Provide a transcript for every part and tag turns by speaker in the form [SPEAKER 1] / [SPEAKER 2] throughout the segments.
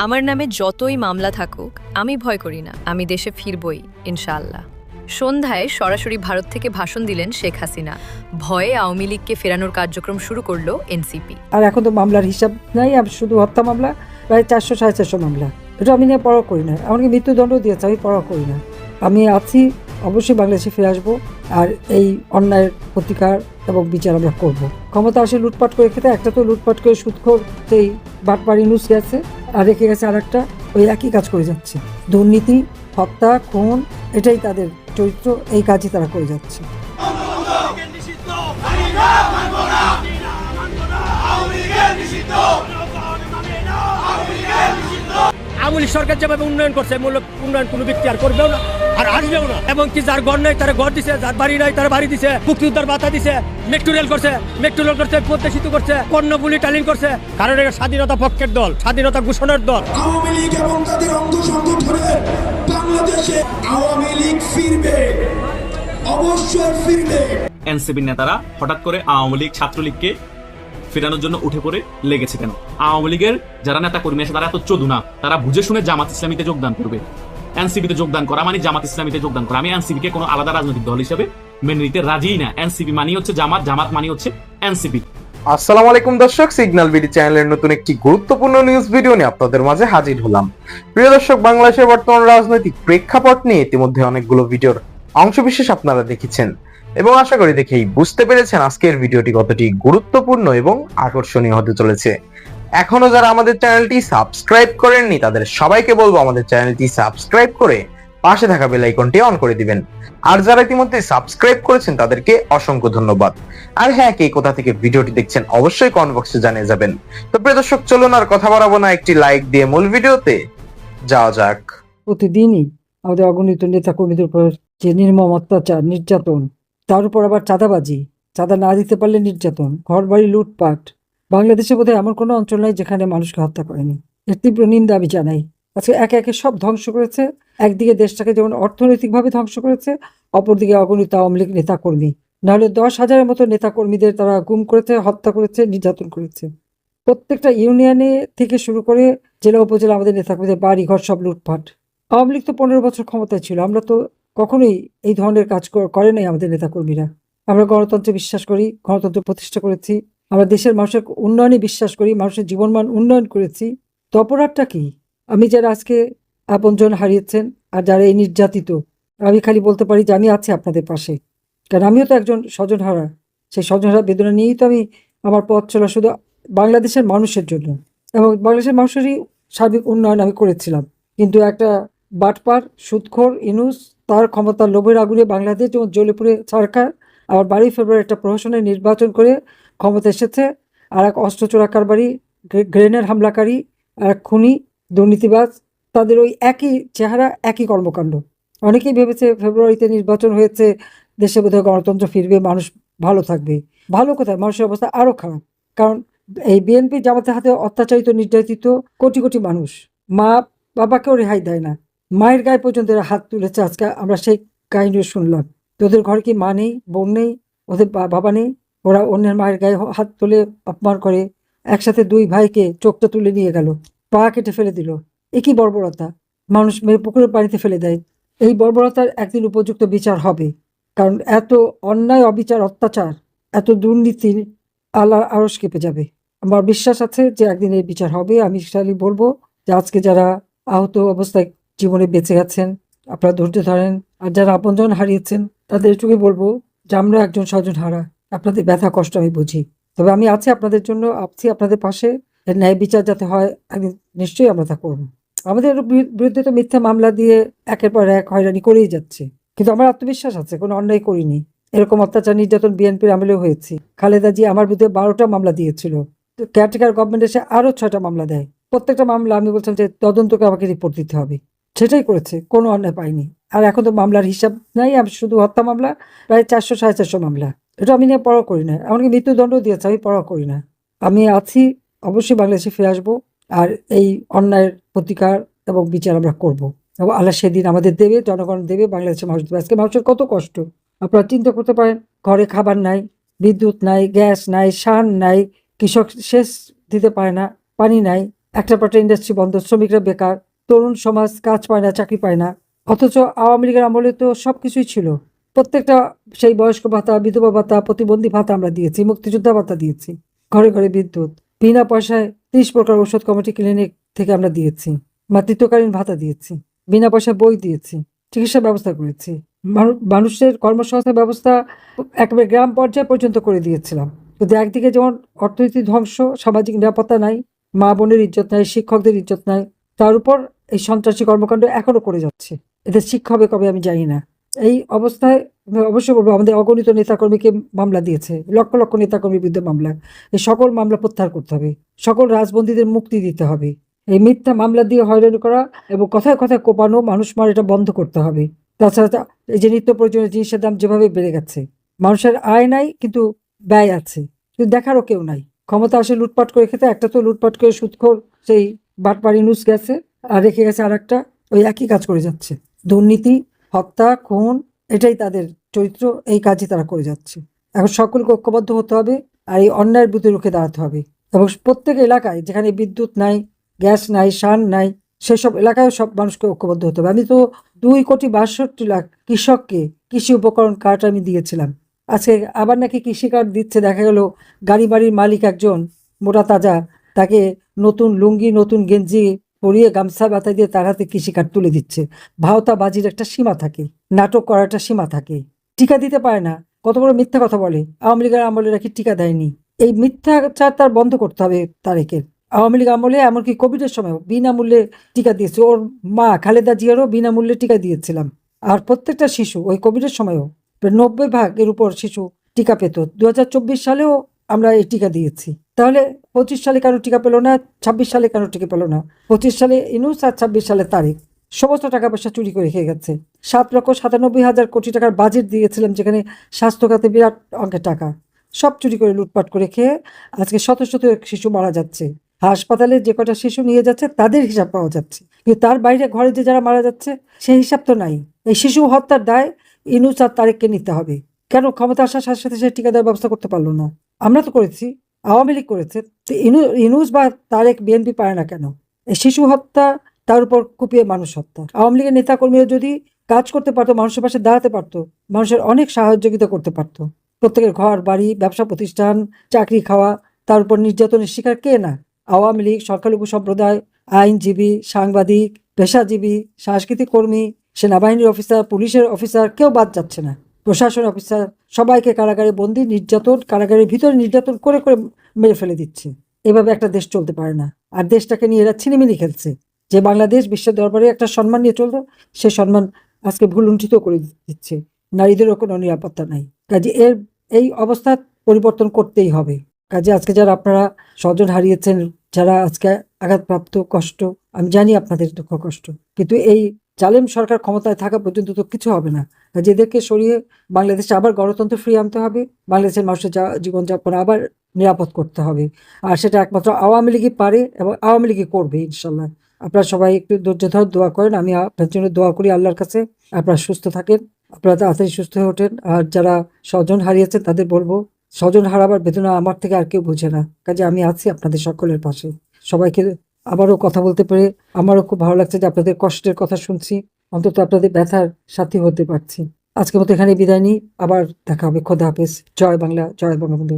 [SPEAKER 1] আমার নামে যতই মামলা থাকুক আমি ভয় করি না, আমি দেশে ফিরবই ইনশাআল্লাহ। সন্ধ্যায় সরাসরি ভারত থেকে ভাষণ দিলেন শেখ হাসিনা। ভয়ে আওয়ামী লীগকে ফেরানোর কার্যক্রম শুরু করলো এনসিপি।
[SPEAKER 2] আর এখন তো মামলার হিসাব নাই, শুধু হত্যা মামলা প্রায় 400-450 মামলা। এটা আমি নিয়ে পড়া করি না, এমনকি মৃত্যুদণ্ড দিয়েছে, আমি পড়া করি না। আমি আছি, অবশ্যই বাংলাদেশে ফিরে আসবো, আর এই অন্যায়ের প্রতিকার এবং বিচার আমরা করবো। ক্ষমতা আসে লুটপাট করে খেতে, একটা তো লুটপাট করে সুদখোর সেই বাটপাড়ি নুস গেছে, আর রেখে গেছে আর একটা, ওই একই কাজ করে যাচ্ছে। দুর্নীতি, হত্যা, খুন, এটাই তাদের চরিত্র, এই কাজই তারা করে যাচ্ছে।
[SPEAKER 3] আওয়ামী লীগ সরকার যেভাবে উন্নয়ন করছে, মূলক উন্নয়ন কোনো ব্যক্তি আর করবেও না, আর আসবেও না। এবং কি যার ঘর নাই তারা ঘর দিছে, যার বাড়ি নাই তারা বাড়ি দিছে, মুক্তিযোদ্ধার ভাতা দিছে, মেট্রো রেল করছে, পদ্মা সেতু করছে, কর্ণফুলি টালিং করছে। কারণ এটা স্বাধীনতা পক্ষের দল, স্বাধীনতা ঘোষণার দল।
[SPEAKER 4] আওয়ামী লীগ এবং তাদের অঙ্গ সংগঠনের বাংলাদেশে আওয়ামী লীগ ফিরবে, অবশ্যই ফিরবে।
[SPEAKER 5] এনসিপি নেতারা হঠাৎ করে আওয়ামী লীগ ছাত্রলীগকে ফেরানোর জন্য উঠে পড়ে লেগেছে কেন? আওয়ামী লীগের যারা নেতা কর্মী আছে তারা এত চোদু না, তারা বুঝে শুনে জামাত ইসলামীতে যোগদান করবে। এনসিপিতে যোগদান করা মানে জামাত ইসলামীতে যোগদান করা। আমি এনসিপিকে কোনো আলাদা রাজনৈতিক দল হিসেবে মেনে নিতে রাজিই না। এনসিপি মানি হচ্ছে জামাত, জামাত মানি হচ্ছে এনসিপি।
[SPEAKER 6] আসসালামু আলাইকুম দর্শক, সিগন্যাল বিডি চ্যানেলের নতুন একটি গুরুত্বপূর্ণ নিউজ ভিডিও নিয়ে আপনাদের মাঝে হাজির হলাম। প্রিয় দর্শক, বাংলাদেশের বর্তমান রাজনৈতিক প্রেক্ষাপট নিয়ে ইতিমধ্যে অনেকগুলো ভিডিওর অংশবিশেষ আপনারা দেখেছেন এবং আশা করি দেখেই বুঝতে পেরেছেন আজকের ভিডিওটি কতটি গুরুত্বপূর্ণ এবং আকর্ষণীয় হতে চলেছে। এখনো যারা আমাদের চ্যানেলটি সাবস্ক্রাইব করেননি তাদের সবাইকে বলবো আমাদের চ্যানেলটি সাবস্ক্রাইব করে পাশে থাকা বেল আইকনটি অন করে দিবেন। আর যারা ইতিমধ্যে সাবস্ক্রাইব করেছেন তাদেরকে অসংখ্য ধন্যবাদ। আর হ্যাঁ, কে কোথা থেকে ভিডিওটি দেখছেন অবশ্যই কমেন্ট বক্সে জানিয়ে যাবেন। তো প্রিয় দর্শক, চলুন আর কথা বাড়াবো না, একটি লাইক দিয়ে মূল ভিডিওতে যাওয়া যাক।
[SPEAKER 2] প্রতিদিনই আমাদের অগণিত নেতা কর্মীদের উপর যে নির্মম অত্যাচার, নির্যাতন, তার উপর আবার চাঁদাবাজি, চাঁদা না দিতে পারলে নির্যাতন, ঘর বাড়ি লুটপাট। বাংলাদেশে বোধহয় এমন কোনো অঞ্চল নাই যেখানে মানুষকে হত্যা করেনি। এর তীব্র নিন্দা আমি জানাই। আজকে একে একে সব ধ্বংস করেছে। একদিকে দেশটাকে যেমন অর্থনৈতিকভাবে ধ্বংস করেছে, অপরদিকে অগণিত আওয়ামী লীগ নেতা কর্মী, নাহলে 10,000-এর মতো নেতা কর্মীদের তারা গুম করেছে, হত্যা করেছে, নির্যাতন করেছে। প্রত্যেকটা ইউনিয়নে থেকে শুরু করে জেলা উপজেলা আমাদের নেতা কর্মীদের বাড়ি ঘর সব লুটপাট। আওয়ামী লীগ তো 15 বছর ক্ষমতায় ছিল, আমরা তো কখনোই এই ধরনের কাজ করে নাই আমাদের নেতাকর্মীরা। আমরা গণতন্ত্রে বিশ্বাস করি, গণতন্ত্র প্রতিষ্ঠা করেছি, আমরা দেশের মানুষের উন্নয়নে বিশ্বাস করি, মানুষের জীবনমান উন্নয়ন করেছি। তো অপরাধটা কি? আমি যারা আজকে আপনজন হারিয়েছেন আর যারা এই নির্যাতিত, আমি খালি বলতে পারি যে আমি আছি আপনাদের পাশে, কারণ আমিও তো একজন স্বজনহারা। সেই স্বজনহারা বেদনা নিয়েই তো আমি আমার পথ চলা শুধু বাংলাদেশের মানুষের জন্য, এবং বাংলাদেশের মানুষেরই সার্বিক উন্নয়ন আমি করেছিলাম। কিন্তু একটা বাটপার সুদখোর ইনুস তার ক্ষমতার লোভের আগুনে বাংলাদেশ যেমন জ্বলে পুড়ে ছারখার, আবার 12 ফেব্রুয়ারি একটা প্রহসনের নির্বাচন করে ক্ষমতা এসেছে। আর এক অস্ত্র চোরাকারবারি, গ্রেনেড হামলাকারী, আর এক খুনি, দুর্নীতিবাজ, তাদের ওই একই চেহারা, একই কর্মকাণ্ড। অনেকেই ভেবেছে ফেব্রুয়ারিতে নির্বাচন হয়েছে, দেশে বোধহয় গণতন্ত্র ফিরবে, মানুষ ভালো থাকবে। ভালো কোথায়, মানুষের অবস্থা আরও খারাপ। কারণ এই বিএনপি জামাতের হাতে অত্যাচারিত, নির্যাতিত কোটি কোটি মানুষ। মা বাবাকেও রেহাই দেয় না, মায়ের গায়ে পর্যন্ত এরা হাত তুলেছে। আজকে আমরা সেই কাহিনী শুনলাম। ওদের ঘরে কি মা নেই, বোন নেই, ওদের বাবা নেই? ওরা অন্যের মায়ের গায়ে হাত তুলে অপমান করে। একসাথে 2 ভাইকে চোখটা তুলে নিয়ে গেল, পা কেটে ফেলে দিল। এ কি বর্বরতা! মানুষ মেরে পুকুরের পানিতে ফেলে দেয়। এই বর্বরতার একদিন উপযুক্ত বিচার হবে, কারণ এত অন্যায়, অবিচার, অত্যাচার, এত দুর্নীতি, আল্লাহর আরশ কেঁপে যাবে। আমার বিশ্বাস আছে যে একদিন এই বিচার হবে। আমি শালি বলবো যে আজকে যারা আহত অবস্থায় জীবনে বেঁচে গেছেন, আপনারা ধৈর্য ধরেন। আর যারা আপনজন হারিয়েছেন তাদের চোখে বলবো যে আমরা একজন স্বজন হারা, আপনাদের ব্যথা কষ্ট আমি বুঝি। তবে আমি আছি আপনাদের জন্য, আছি আপনাদের পাশে। এর ন্যায় বিচার যাতে হয়, একদিন নিশ্চয়ই আমরা তা করবো। আমাদের বিরুদ্ধে তো মিথ্যা মামলা দিয়ে একের পর এক হয়রানি করেই যাচ্ছে, কিন্তু আমার আত্মবিশ্বাস আছে কোনো অন্যায় করিনি। এরকম অত্যাচার নির্যাতন বিএনপির আমলেও হয়েছে। খালেদা জি আমার বিরুদ্ধে 12টা মামলা দিয়েছিল, কেয়ারটেকার গভর্নমেন্ট এসে আরও 6টা মামলা দেয়। প্রত্যেকটা মামলা আমি বলছিলাম যে তদন্তকে আমাকে রিপোর্ট দিতে হবে, সেটাই করেছে, কোনো অন্যায় পাইনি। আর এখন তো মামলার হিসাব নাই, আমি শুধু হত্যা মামলা প্রায় 400-450 মামলা। এটা আমি নিয়ে পড়া করি না, এমনকি মৃত্যুদণ্ড দিয়েছে, আমি পড়া করি না। আমি আছি, অবশ্যই বাংলাদেশে ফিরে আসবো, আর এই অন্যায়ের প্রতিকার এবং বিচার আমরা করব। এবং আল্লাহ সেদিন আমাদের দেবে, জনগণ দেবে, বাংলাদেশের মানুষ দেবে। আজকে মানুষের কত কষ্ট আপনারা চিন্তা করতে পারেন। ঘরে খাবার নাই, বিদ্যুৎ নাই, গ্যাস নাই, সার নাই, কৃষক সেচ দিতে পারে না, পানি নাই, একটা পাটা ইন্ডাস্ট্রি বন্ধ, শ্রমিকরা বেকার, তরুণ সমাজ কাজ পায় না, চাকরি পায় না। অথচ আওয়ামী লীগের আমলে তো সবকিছুই ছিল। প্রত্যেকটা সেই বয়স্ক ভাতা, বিধবা ভাতা, প্রতিবন্ধী ভাতা আমরা দিয়েছি, মুক্তিযোদ্ধা ভাতা দিয়েছি, ঘরে ঘরে বিদ্যুৎ, বিনা পয়সায় 30 প্রকার ওষুধ কমিটি ক্লিনিক থেকে আমরা দিয়েছি, মাতৃত্বকালীন ভাতা দিয়েছি, বিনা পয়সায় বই দিয়েছি, চিকিৎসা ব্যবস্থা করেছি, মানুষের কর্মসংস্থান ব্যবস্থা একেবারে গ্রাম পর্যায় পর্যন্ত করে দিয়েছিলাম। কিন্তু একদিকে যেমন অর্থনীতি ধ্বংস, সামাজিক নিরাপত্তা নাই, মা বোনের ইজ্জত নাই, শিক্ষকদের ইজ্জত নাই, তার উপর এই সন্ত্রাসী কর্মকাণ্ড এখনো করে যাচ্ছে। এদের শিক্ষা হবে কবে আমি জানি না। এই অবস্থায় আমি অবশ্যই বলবো, আমাদের অগণিত নেতাকর্মীকে মামলা দিয়েছে, লক্ষ লক্ষ নেতাকর্মীর বিরুদ্ধে মামলা। এই সকল মামলা প্রত্যাহার করতে হবে, সকল রাজবন্দীদের মুক্তি দিতে হবে। এই মিথ্যা মামলা দিয়ে হয়রানি করা এবং কথায় কথায় কোপানো, মানুষ মার, এটা বন্ধ করতে হবে। তাছাড়া এই যে নিত্য প্রয়োজনীয় জিনিসের দাম যেভাবে বেড়ে গেছে, মানুষের আয় নাই কিন্তু ব্যয় আছে, কিন্তু দেখারও কেউ নাই। ক্ষমতা আসে লুটপাট করে খেতে, একটা তো লুটপাট করে সুদখোর সেই বাটপাড়ি নুস গেছে, আর রেখে গেছে আর একটা, ওই একই কাজ করে যাচ্ছে। দুর্নীতি, হত্যা, খুন, এটাই তাদের চরিত্র, এই কাজই তারা করে যাচ্ছে। এখন সকলকে ঐক্যবদ্ধ হতে হবে আর এই অন্যায়ের বিরুদ্ধে রুখে দাঁড়াতে হবে। এবং প্রত্যেক এলাকায় যেখানে বিদ্যুৎ নাই, গ্যাস নাই, সান নাই, সেসব এলাকায় সব মানুষকে ঐক্যবদ্ধ হতে হবে। আমি তো 2,62,00,000 কৃষককে কৃষি উপকরণ কার্ড আমি দিয়েছিলাম। আজকে আবার নাকি কৃষি কার্ড দিচ্ছে, দেখা গেল গাড়ি বাড়ির মালিক একজন মোটা তাজা, তাকে নতুন লুঙ্গি, নতুন গেঞ্জি পরিয়ে, গামছা বাতা দিয়ে তার হাতে কৃষি কার্ড তুলে দিচ্ছে। ভাওতাবাজির একটা সীমা থাকে, নাটক করার একটা সীমা থাকে। টিকা দিতে পারে না, কত বড় মিথ্যা কথা বলে। আওয়ামী লীগের আমলে নাকি টিকা দেয়নি। এই মিথ্যাচার তার বন্ধ করতে হবে তারেকের। আওয়ামী লীগ আমলে এমনকি কোভিডের সময় বিনামূল্যে টিকা দিয়েছে, ওর মা খালেদা জিয়ারও বিনামূল্যে টিকা দিয়েছিলাম। আর প্রত্যেকটা শিশু ওই কোভিডের সময়ও 90% উপর শিশু টিকা পেত। 2024 সালেও আমরা এই টিকা দিয়েছি। তাহলে 25 সালে কেন টিকা পেল না, 26 সালে কেন টিকা পেল না? 25 সালে ইনুস আর 26 সালে তারেক সমস্ত টাকা পয়সা চুরি করে খেয়ে গেছে। 7,97,000 কোটি টাকার বাজেট দিয়েছিলাম, যেখানে স্বাস্থ্য খাতে বিরাট অঙ্কের টাকা, সব চুরি করে লুটপাট করে খেয়ে আজকে শত শত শিশু মারা যাচ্ছে। হাসপাতালে যে কটা শিশু নিয়ে যাচ্ছে তাদের হিসাব পাওয়া যাচ্ছে, কিন্তু তার বাইরে ঘরে যে যারা মারা যাচ্ছে সেই হিসাব তো নাই। এই শিশু হত্যার দায় ইনুস আর তারেককে নিতে হবে। কেন ক্ষমতা আসার সাথে সাথে সে টিকা দেওয়ার ব্যবস্থা করতে পারলো না? আমরা তো করেছি, আওয়ামী লীগ করেছে, তো ইনুস বা তারেক, বিএনপি পারে না কেন? এই শিশু হত্যা, তার উপর কুপিয়ে মানুষ হত্যা। আওয়ামী লীগের নেতাকর্মীরা যদি কাজ করতে পারতো, মানুষের পাশে দাঁড়াতে পারতো, মানুষের অনেক সহযোগিতা করতে পারতো। প্রত্যেকের ঘর বাড়ি, ব্যবসা প্রতিষ্ঠান, চাকরি খাওয়া, তার উপর নির্যাতনের শিকার কে না? আওয়ামী লীগ, সংখ্যালঘু সম্প্রদায়, আইনজীবী, সাংবাদিক, পেশাজীবী, সাংস্কৃতিক কর্মী, সেনাবাহিনীর অফিসার, পুলিশের অফিসার, কেউ বাদ যাচ্ছে না। প্রশাসন অফিসার, সবাইকে কারাগারে বন্দি, নির্যাতন, কারাগারের ভিতরে নির্যাতন করে করে মেরে ফেলে দিচ্ছে। এভাবে একটা দেশ চলতে পারে না। আর দেশটাকে নিয়ে এরা ছিনিমিনি খেলছে। যে বাংলাদেশ বিশ্বের দরবারে একটা সম্মান নিয়ে চলতো, সে সম্মান আজকে ভুলুণ্ঠিত করে দিচ্ছে। নারীদেরও কোনো নিরাপত্তা নাই। কাজে এই অবস্থা পরিবর্তন করতেই হবে। কাজে আজকে যারা আপনারা স্বজন হারিয়েছেন, যারা আজকে আঘাতপ্রাপ্ত, কষ্ট, আমি জানি আপনাদের দুঃখ কষ্ট, কিন্তু এই জালেম সরকার ক্ষমতায় থাকা পর্যন্ত তো কিছু হবে না। কাজে এদেরকে সরিয়ে বাংলাদেশে আবার গণতন্ত্র ফিরিয়ে আনতে হবে, বাংলাদেশের মানুষের জীবনযাপন আবার নিরাপদ করতে হবে। আর সেটা একমাত্র আওয়ামী লীগই পারে এবং আওয়ামী লীগই করবে ইনশাল্লাহ। আপনারা সবাই একটু ধৈর্য ধরে দোয়া করেন। আমি আপনার জন্য দোয়া করি আল্লাহর কাছে, আপনারা সুস্থ থাকেন, আপনারা তাড়াতাড়ি সুস্থ হয়ে ওঠেন। আর যারা স্বজন হারিয়েছেন তাদের বলবো, স্বজন হারাবার বেদনা আমার থেকে আর কেউ বুঝে না। কাজে আমি আছি আপনাদের সকলের পাশে। সবাইকে আবারও কথা বলতে পেরে আমারও খুব ভালো লাগছে যে আপনাদের কষ্টের কথা শুনছি, অন্তত আপনাদের ব্যথার সাথী হতে পারছি। আজকের মতো এখানে বিদায় নিই, আবার দেখা হবে। খোদা হাফেজ। জয় বাংলা, জয় বঙ্গবন্ধু।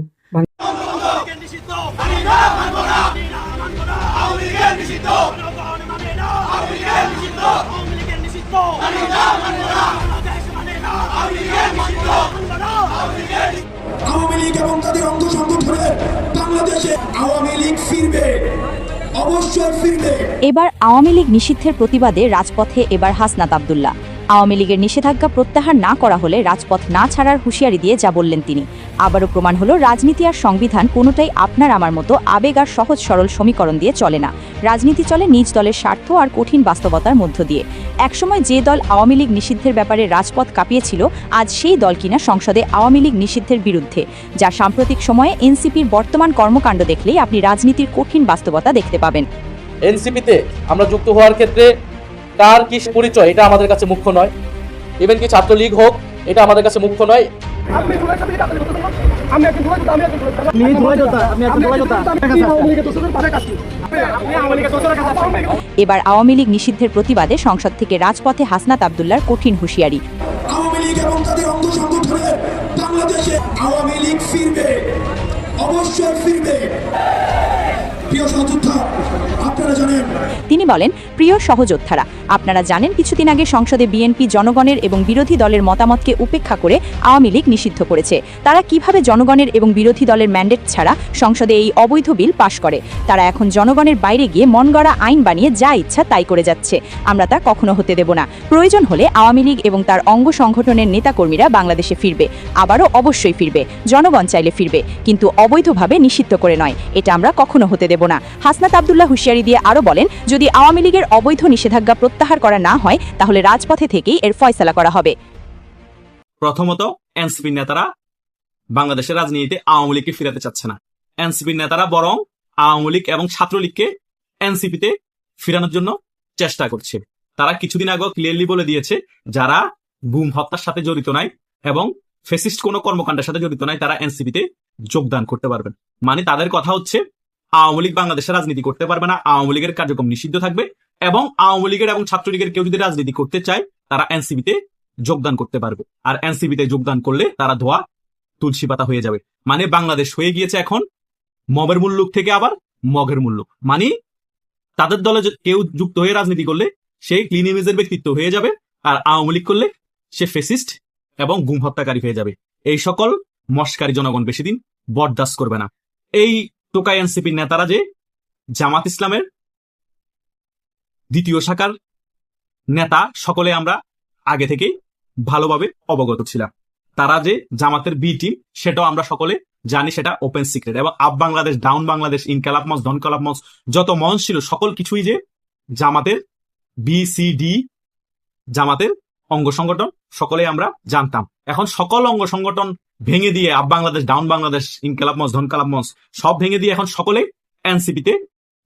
[SPEAKER 4] আওয়ামী লীগ এবং তাদের অঙ্গ সংগঠনের বাংলাদেশে আওয়ামী লীগ ফিরবে, অবশ্যই ফিরবে।
[SPEAKER 7] এবার আওয়ামী লীগ নিষিদ্ধের প্রতিবাদে রাজপথে এবার হাসনাত আব্দুল্লাহ। আওয়ামী লীগের নিষেধাজ্ঞা প্রত্যাহার না করা হলে রাজপথ না ছাড়ার হুঁশিয়ারি দিয়ে যা বললেন তিনি। আবারও প্রমাণ হলো রাজনীতি আর সংবিধান কোনোটাই আপনার আমার মতো আবেগ আর সহজ সরল সমীকরণ দিয়ে চলে না। রাজনীতি চলে নিজ দলের স্বার্থ আর কঠিন বাস্তবতার মধ্য দিয়ে। একসময় যে দল আওয়ামী লীগ নিষিদ্ধের ব্যাপারে রাজপথ কাঁপিয়েছিল, আজ সেই দল কিনা সংসদে আওয়ামী লীগ নিষিদ্ধের বিরুদ্ধে। যা সাম্প্রতিক সময়ে এনসিপির বর্তমান কর্মকাণ্ড দেখলেই আপনি রাজনীতির কঠিন বাস্তবতা দেখতে পাবেন।
[SPEAKER 8] এনসিপিতে আমরা যুক্ত হওয়ার ক্ষেত্রে কার কি পরিচয় এটা আমাদের কাছে মুখ্য নয়, ইভেন কি ছাত্রলীগ হোক এটা আমাদের কাছে মুখ্য নয়।
[SPEAKER 7] এবার আওয়ামী লীগ নিষিদ্ধের প্রতিবাদে সংসদ থেকে রাজপথে হাসনাত আব্দুল্লাহর কঠিন হুঁশিয়ারি।
[SPEAKER 4] আওয়ামী লীগ এবং তাদের অঙ্গ সংগঠনের বাংলাদেশে আওয়ামী লীগ ফিরবে, অবশ্যই ফিরবে। প্রিয় সহযোদ্ধা, আপনারা জানেন,
[SPEAKER 7] তিনি বলেন, প্রিয় সহযোদ্ধারা, আপনারা জানেন কিছুদিন আগে সংসদে বিএনপি জনগণের এবং বিরোধী দলের মতামতকে উপেক্ষা করে আওয়ামী লীগ নিষিদ্ধ করেছে। তারা কিভাবে জনগণের এবং বিরোধী দলের ম্যান্ডেট ছাড়া সংসদে এই অবৈধ বিল পাশ করে? তারা এখন জনগণের বাইরে গিয়ে মনগড়া আইন বানিয়ে যা ইচ্ছা তাই করে যাচ্ছে। আমরা তা কখনো হতে দেব না। প্রয়োজন হলে আওয়ামী লীগ এবং তার অঙ্গ সংগঠনের নেতাকর্মীরা বাংলাদেশে ফিরবে, আবারও অবশ্যই ফিরবে। জনগণ চাইলে ফিরবে, কিন্তু অবৈধভাবে নিষিদ্ধ করে নয়। এটা আমরা কখনো হতে দেব না। হাসনাত আব্দুল্লাহ হুঁশিয়ারি দিয়ে আরও বলেন, যদি আওয়ামী লীগের অবৈধ নিষেধাজ্ঞা প্রত্যাহার করা না হয় তাহলে রাজপথে থেকেই এর ফয়সালা করা হবে।
[SPEAKER 5] প্রথমত, এনসিপি নেতারা বাংলাদেশের রাজনীতিতে আওয়ামী লীগকে ফিরাতে চাচ্ছে না। এনসিপি নেতারা বরং আওয়ামী লীগ এবং ছাত্রলীগকে এনসিপিতে ফিরানোর জন্য চেষ্টা করছে। তারা কিছুদিন আগে ক্লিয়ারলি বলে দিয়েছে, যারা গুম হত্যার সাথে জড়িত নাই এবং ফেসিস্ট কোনো কর্মকাণ্ডের সাথে জড়িত নাই তারা এনসিপিতে যোগদান করতে পারবেন। মানে তাদের কথা হচ্ছে, আওয়ামী লীগ বাংলাদেশের রাজনীতি করতে পারবে না, আওয়ামী লীগের কার্যক্রম নিষিদ্ধ থাকবে, এবং আওয়ামী লীগের এবং ছাত্রলীগের কেউ যদি রাজনীতি করতে চায় তারা এনসিপিতে যোগদান করতে পারবে। আর এনসিপিতে যোগদান করলে তারা ধোয়া তুলসী পাতা হয়ে যাবে। মানে বাংলাদেশ হয়ে গিয়েছে এখন মবের মুল্লুক থেকে আবার মগের মুল্লুক। মানে তাদের দলে কেউ যুক্ত হয়ে রাজনীতি করলে সে ক্লিন ইমেজের ব্যক্তিত্ব হয়ে যাবে, আর আওয়ামী লীগ করলে সে ফেসিস্ট এবং গুম হত্যাকারী হয়ে যাবে। এই সকল মস্কারী জনগণ বেশি দিন বরদাস্ত করবে না। এই টোকাই এনসিপির নেতারা যে জামাত ইসলামের দ্বিতীয় শাখার নেতা, সকলে আমরা আগে থেকেই ভালোভাবে অবগত ছিলাম। তারা যে জামাতের বি টিম সেটাও আমরা সকলে জানি, সেটা ওপেন সিক্রেট। এবং আপ বাংলাদেশ, ডাউন বাংলাদেশ, ইনকালাব মঞ্চ, ধনকালাব মঞ্চ, যত মঞ্চ ছিল সকল কিছুই যে জামাতের বি সি ডি জামাতের অঙ্গ সংগঠন সকলে আমরা জানতাম। এখন সকল অঙ্গ সংগঠন ভেঙে দিয়ে আপ বাংলাদেশ, ডাউন বাংলাদেশ, ইনকালাব মঞ্চ, ধনকালাব মঞ্চ সব ভেঙে দিয়ে এখন সকলে এনসিপিতে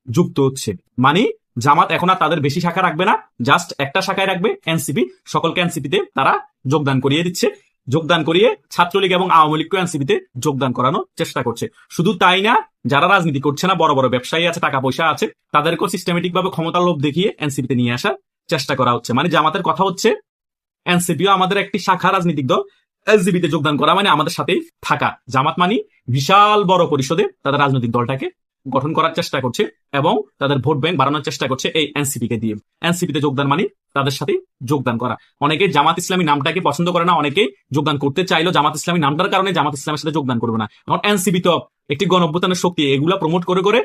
[SPEAKER 5] যুক্ত হচ্ছে। মানে জামাত এখন আর তাদের বেশি শাখা রাখবে না, জাস্ট একটা শাখায় রাখবে এনসিপি। সকলকে এনসিপিতে তারা যোগদান করিয়ে দিচ্ছে। যোগদান করিয়ে ছাত্রলীগ এবং আওয়ামী লীগকে এনসিপিতে যোগদান করানোর চেষ্টা করছে। শুধু তাই না, যারা রাজনীতি করছে না, বড় বড় ব্যবসায়ী আছে, টাকা পয়সা আছে, তাদেরকেও সিস্টেমেটিক ভাবে ক্ষমতার লোভ দেখিয়ে এনসিপিতে নিয়ে আসার চেষ্টা করা হচ্ছে। মানে জামাতের কথা হচ্ছে, এনসিপিও আমাদের একটি শাখা রাজনৈতিক দল, এলজিবিতে যোগদান করা মানে আমাদের সাথেই থাকা। জামাত মানে বিশাল বড় পরিষদে তাদের রাজনৈতিক দলটাকে গঠন করার চেষ্টা করছে এবং তাদের ভোট ব্যাংক বাড়ানোর চেষ্টা করছে এই এনসিপি কে দিয়ে। এনসিপিতে যোগদান মানে তাদের সাথে যোগদান করা। অনেকে জামাত ইসলামী নামটাকে পছন্দ করে না, অনেকে যোগদান করতে চাইলেও জামাত ইসলামী নামটার কারণে জামাত ইসলামের সাথে যোগদান করবে না। এখন এনসিপি তো একটি গণঅভ্যুত্থানের শক্তি, এগুলা প্রমোট করে করে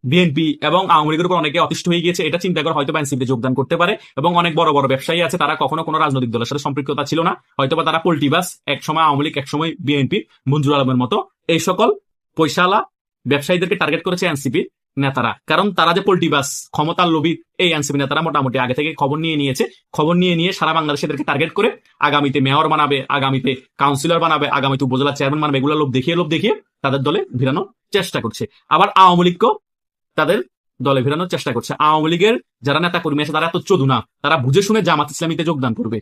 [SPEAKER 5] বিএনপি এবং আওয়ামী লীগের উপর অনেকে অতিষ্ঠ হয়ে গিয়েছে। এটা চিন্তা করে হয়তো এনসিপিতে যোগদান করতে পারে। এবং অনেক বড় বড় ব্যবসায়ী আছে, তারা কখনো কোনো রাজনৈতিক দলের সাথে সম্পৃক্ততা ছিল না, হয়তোবা তারা পল্টিবাস, এক সময় আওয়ামী লীগ, এক সময় বিএনপি, মঞ্জুর আলমের মতো এই সকল পয়সাওয়ালা ব্যবসায়ীদেরকে টার্গেট করেছে এনসিপি নেতারা। কারণ তারা যে পল্টিবাস, ক্ষমতার লোভী, এই এনসিপি নেতারা মোটামুটি আগে থেকে খবর নিয়ে নিয়েছে। খবর নিয়ে সারা বাংলাদেশেরকে টার্গেট করে আগামীতে মেয়র বানাবে, আগামীতে কাউন্সিলর বানাবে, আগামীতে উপজেলা চেয়ারম্যান বানাবে, এগুলো লোভ দেখিয়ে তাদের দলে ভিড়ানোর চেষ্টা করছে। আবার আওয়ামী লীগকেও তাদের দলে ভিড়ানোর চেষ্টা করছে। আওয়ামী লীগের যারা নেতা কর্মী আছে তারা এত চোদু না, তারা বুঝে শুনে জামাত ইসলামীতে যোগদান করবে।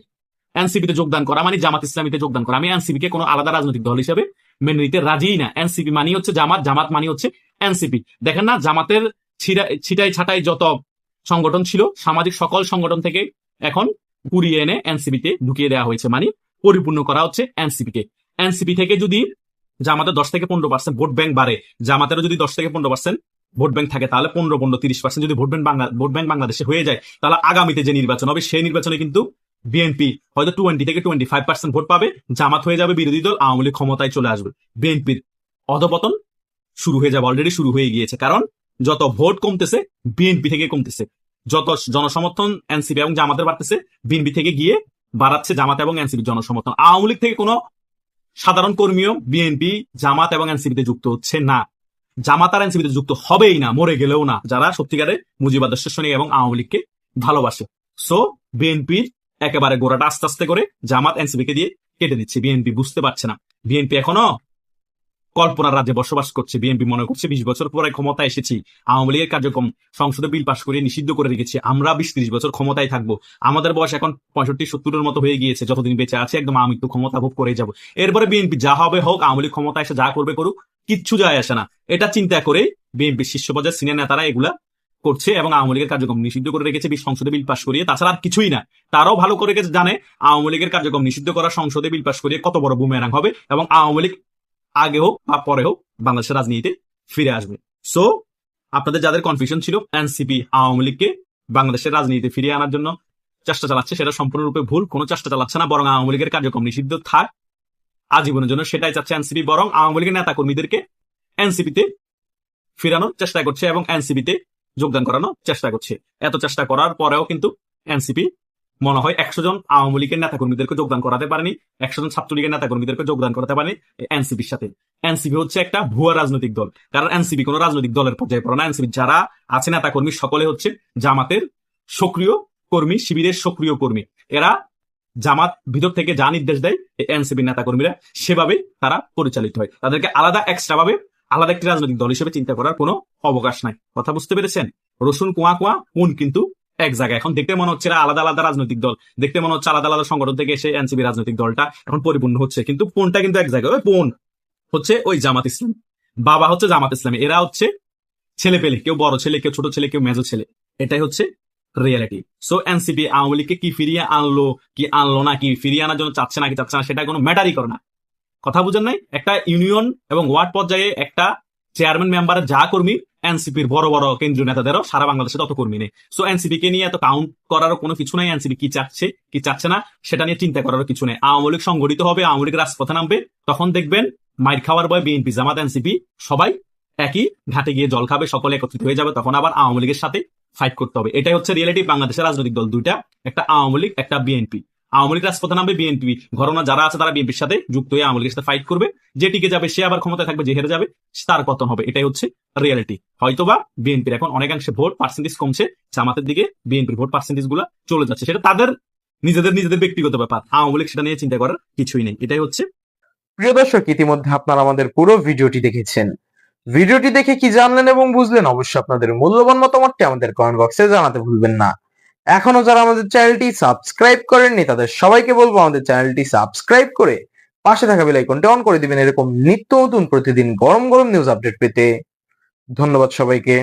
[SPEAKER 5] এনসিপিতে যোগদান করা মানে জামাত ইসলামীতে যোগদান করা। আমি এনসিপি কে কোনো আলাদা রাজনৈতিক দল হিসেবে মেনে নিতে রাজি না। এনসিপি মানি হচ্ছে জামাত, জামাত মানি হচ্ছে এনসিপি। দেখেন না, জামাতের ছিটাই ছাটাই যত সংগঠন ছিল, সামাজিক সকল সংগঠন থেকে এখন কুড়িয়ে এনে এনসিপিতে ঢুকিয়ে দেওয়া হয়েছে। মানে পরিপূর্ণ করা হচ্ছে এনসিপি কে। এনসিপি থেকে যদি জামাতের 10 থেকে 15% ভোট ব্যাংক বাড়ে, জামাতেরও যদি 10 থেকে 15% ভোট ব্যাংক থাকে, তাহলে 15-30% যদি ভোট ব্যাংক বাংলাদেশে হয়ে যায়, তাহলে আগামীতে যে নির্বাচন হবে সেই নির্বাচনে কিন্তু বিএনপি হয়তো 20 থেকে 25% ভোট পাবে, জামাত হয়ে যাবে বিরোধী দল, আওয়ামী লীগ ক্ষমতায় চলে আসবে। বিএনপির অধপতন শুরু হয়ে যাবে, অলরেডি শুরু হয়ে গিয়েছে। কারণ যত ভোট কমতেছে বিএনপি থেকে কমতেছে, যত জনসমর্থন এনসিপি এবং জামাতের বাড়তেছে বিএনপি থেকে গিয়ে বাড়াচ্ছে জামাত এবং এনসিপি জনসমর্থন। আওয়ামী লীগ থেকে কোনো সাধারণ কর্মীও বিএনপি, জামাত এবং এনসিপিতে যুক্ত হচ্ছে না। জামাত আর এনসিপিতে যুক্ত হবেই না, মরে গেলেও না, যারা সত্যিকারে মুজিবাদ শনি এবং আওয়ামী লীগকে ভালোবাসে। সো বিএনপির একেবারে গোড়াটা আস্তে আস্তে করে জামাত এনসিপি কে দিয়ে কেটে দিচ্ছে। বিএনপি বুঝতে পারছে না, বিএনপি এখনো কল্পনার রাজ্যে বসবাস করছে। বিএনপি মনে করছে 20 বছর পরে ক্ষমতা এসেছি, আওয়ামী লীগের কার্যক্রম সংসদে বিল পাশ করে নিষিদ্ধ করে রেখেছি, আমরা 20-30 বছর ক্ষমতায় থাকবো, আমাদের বয়স এখন 65-70-এর মতো হয়ে গিয়েছে, যতদিন বেঁচে আছে একদম আমি তো ক্ষমতা ভোগ করেই যাবো। এরপরে বিএনপি যা হবে হোক, আওয়ামী লীগ ক্ষমতা এসে যা করবে করুক, কিচ্ছু যায় আসে না। এটা চিন্তা করে বিএনপি শীর্ষ পর্যায়ের সিনিয়র নেতারা এগুলা করছে এবং আওয়ামী লীগের কার্যক্রম নিষিদ্ধ করে রেখেছে সংসদে বিল পাশ করিয়ে। তাছাড়া আর কিছুই না। তারাও ভালো করে জানে আওয়ামী লীগের কার্যক্রম নিষিদ্ধ করা সংসদে বিল পাশ করিয়ে কত বড় বুমেরাং হবে এবং আওয়ামী লীগ আগে হোক বা পরে হোক বাংলাদেশের রাজনীতিতে ফিরে আসবে। সো আপনাদের যাদের কনফিউশন ছিল এনসিপি আওয়ামী লীগকে বাংলাদেশের রাজনীতিতে ফিরিয়ে আনার জন্য চেষ্টা চালাচ্ছে, সেটা সম্পূর্ণরূপে ভুল। কোনো চেষ্টা চালাচ্ছে না, বরং আওয়ামী লীগের কার্যক্রম নিষিদ্ধ থাক আজীবনের জন্য, সেটাই চাচ্ছে এনসিপি। বরং আওয়ামী লীগের নেতা কর্মীদেরকে এনসিপিতে ফিরানোর চেষ্টা করছে এবং এনসিপিতে যোগদান করানোর চেষ্টা করছে। এত চেষ্টা করার পরেও কিন্তু এনসিপি মনে হয় 100 জন আওয়ামী লীগের নেতা কর্মীদেরকে যোগদান করাতে পারেনি, 100 জন ছাত্রলীগের নেতা কর্মীদেরকে যোগদান করাতে পারেনি এনসিপির সাথে। এনসিপি হচ্ছে একটা ভুয়া রাজনৈতিক দল, কারণ এনসিপি কোনো রাজনৈতিক দলের পর্যায়ে পড়ে না। এনসিপি যারা আছে নেতা কর্মী সকলে হচ্ছে জামাতের সক্রিয় কর্মী, শিবিরের সক্রিয় কর্মী। এরা জামাত ভিতর থেকে যা নির্দেশ দেয় এনসিপি নেতা কর্মীরা সেভাবে তারা পরিচালিত হয়। তাদেরকে আলাদা এক্সট্রা ভাবে আলাদা একটি রাজনৈতিক দল হিসেবে চিন্তা করার কোনো অবকাশ নাই। কথা বুঝতে পেরেছেন? রসুন কুয়া কুয়া, কোন কিন্তু এক জায়গায়। এখন দেখতে মনে হচ্ছে আলাদা আলাদা রাজনৈতিক দল, দেখতে মনে হচ্ছে আলাদা আলাদা সংগঠন থেকে এসে এনসিপি রাজনৈতিক দলটা এখন পরিপূর্ণ হচ্ছে, কিন্তু কোনটা কিন্তু এক জায়গায়। ওই কোন হচ্ছে ওই জামাত ইসলাম, বাবা হচ্ছে জামাত ইসলামী, এরা হচ্ছে ছেলে পেলে, কেউ বড় ছেলে, কেউ ছোট ছেলে, কেউ মেজো ছেলে। এটাই হচ্ছে রিয়েলিটি। সো এনসিপি আওয়ামী লীগকে কি ফিরিয়ে আনলো কি আনলো না, কি ফিরিয়ে আনার জন্য চাচ্ছে না কি চাচ্ছে না, সেটা কোনো ম্যাটারই করে না। কথা বুঝেন নাই? একটা ইউনিয়ন এবং ওয়ার্ড পর্যায়ে একটা চেয়ারম্যান মেম্বারের যা কর্মী, এনসিপির বড় বড় কেন্দ্রীয় নেতাদেরও সারা বাংলাদেশে তত কর্মী নেই। সো এনসিপি কে নিয়ে এত কাউন্ট করারও কোনো কিছু নাই। এনসিপি কি চাচ্ছে কি চাচ্ছে না সেটা নিয়ে চিন্তা করারও কিছু নেই। আওয়ামী লীগ সংগঠিত হবে, আওয়ামী লীগ রাজপথে নামবে, তখন দেখবেন মাইর খাওয়ার বয় বিএনপি, জামাত, এনসিপি সবাই একই ঘাটে গিয়ে জল খাবে, সকলে একত্রিত হয়ে যাবে, তখন আবার আওয়ামী লীগের সাথে ফাইট করতে হবে। এটাই হচ্ছে রিয়েলিটি। বাংলাদেশের রাজনৈতিক দল দুইটা, একটা আওয়ামী লীগ, একটা বিএনপি। আওয়ামী লীগ রাজপথে নামবে, বিএনপি ঘরনা যারা আছে তারা বিএনপির সাথে যুক্ত হয়ে আওয়ামী লীগের সাথে ফাইট করবে। যে টিকে যাবে সে আবার ক্ষমতায় থাকবে, যে হেরে যাবে তার পতন হবে। এটাই হচ্ছে রিয়েলিটি। হয়তোবা বিএনপির এখন অনেকাংশে ভোট পার্সেন্টেজ কমছে, জামাতের দিকে বিএনপির ভোট পার্সেন্টেজ গুলো চলে যাচ্ছে, সেটা তাদের নিজেদের ব্যক্তিগত ব্যাপার। আওয়ামী লীগ সেটা নিয়ে চিন্তা করার কিছুই নেই। এটাই হচ্ছে।
[SPEAKER 6] প্রিয় দর্শক, ইতিমধ্যে আপনারা আমাদের পুরো ভিডিওটি দেখেছেন। ভিডিওটি দেখে কি জানলেন এবং বুঝলেন অবশ্যই আপনাদের মূল্যবান মতামতটি আমাদের কমেন্ট বক্সে জানাতে ভুলবেন না। এখনো যারা আমাদের চ্যানেলটি সাবস্ক্রাইব করেননি তাদের সবাইকে বলবো আমাদের চ্যানেলটি সাবস্ক্রাইব করে পাশে থাকা বেল আইকনটি অন করে দিবেন এরকম নিত্য নতুন প্রতিদিন গরম গরম নিউজ আপডেট পেতে। ধন্যবাদ সবাইকে।